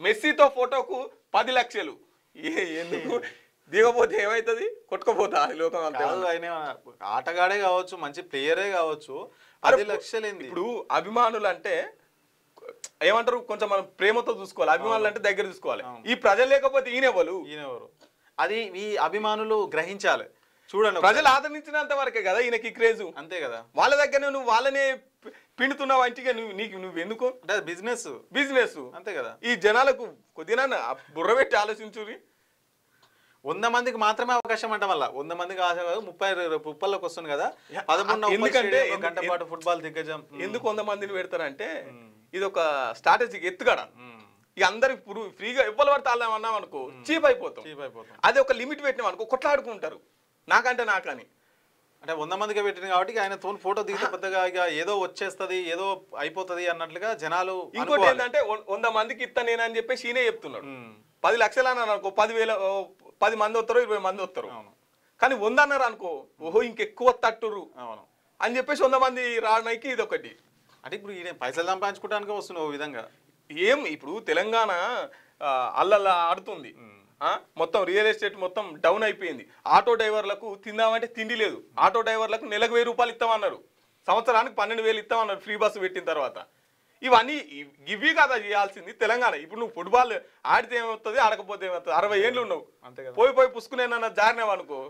మెస్సీతో ఫోటోకు 10 లక్షలు ఎందుకు దిగపోతే ఏమవుతుంది కొట్టుకోపోతా లోకం అంతా ఆయన ఆటగాడే కావచ్చు మంచి ప్లేయరే కావచ్చు 10 లక్షలు ఇప్పుడు అభిమానులు అంటే ఏమంటారు కొంచెం మనం ప్రేమతో చూసుకోవాలి అభిమానులు అంటే దగ్గర చూసుకోవాలి ఈ ప్రజలు లేకపోతే ఈయనెవరు అది ఈ అభిమానులు గ్రహించాలి చూడండి ప్రజలు ఆదరించినంత వరకే కదా ఈయనకి క్రేజు అంతే కదా వాళ్ళ దగ్గర నువ్వు వాళ్ళనే పిండుతున్నావు అంటిగా నువ్వు ఎందుకు అంటే బిజినెస్ అంతే కదా ఈ జనాలకు కొద్దిగా బుర్ర పెట్టి ఆలోచించురి 100 మందికి మాత్రమే అవకాశం అంట వల్ల 100 మందికి ఆశ కాదు 30 వస్తుంది కదా 11 ఎందుకంటే గంట పాటు ఫుట్బాల్ దిగ్గజం ఎందుకు 100 మందిని పెడతారంటే ఇది ఒక స్ట్రాటజీకి ఎత్తుగడ ఇక అందరికి ఫ్రీగా ఇవ్వాలి పడితే వాళ్ళం అన్నాం అనుకో చీప్ అయిపోతాం అది ఒక లిమిట్ పెట్టినాం అనుకో కొట్లాడుకుంటారు నాకంటే నాకని అంటే 100 మందికి పెట్టింది కాబట్టి ఆయన తోని ఫోటో దిగితే పెద్దగా ఇక ఏదో వచ్చేస్తుంది ఏదో అయిపోతుంది అన్నట్లుగా జనాలు ఇంకోటి ఏంటంటే 100 మందికి ఇస్తా నేను అని చెప్పేసి ఈయనే చెప్తున్నాడు 10 లక్షలు అన్నారు అనుకో 10 మంది వస్తారు 20 మంది వస్తారు కానీ 100 అన్నారు అనుకో ఓహో ఇంకెక్కువ తట్టురు అని చెప్పేసి 100 మంది రావడానికి ఇది ఒకటి అంటే ఇప్పుడు ఈయన పైసలు సంపాదించుకోవడానికి వస్తున్నావు ఓ విధంగా ఇప్పుడు తెలంగాణ అల్లల్లా ఆడుతుంది మొత్తం రియల్ ఎస్టేట్ మొత్తం డౌన్ అయిపోయింది ఆటో డ్రైవర్లకు తిందామంటే తిండి లేదు ఆటో డ్రైవర్లకు నెలకు 1000 రూపాయలు ఇస్తామన్నారు సంవత్సరానికి 12,000 ఇస్తామన్నారు ఫ్రీ బస్సు పెట్టిన తర్వాత ఇవన్నీ ఇవి కదా చేయాల్సింది తెలంగాణ ఇప్పుడు నువ్వు ఫుట్బాల్ ఆడితే ఏమవుతుంది ఆడకపోతే ఏమవుతుంది 60 ఏళ్ళు ఉన్నావు పోయి పుసుకునేనన్న జారినావు అనుకో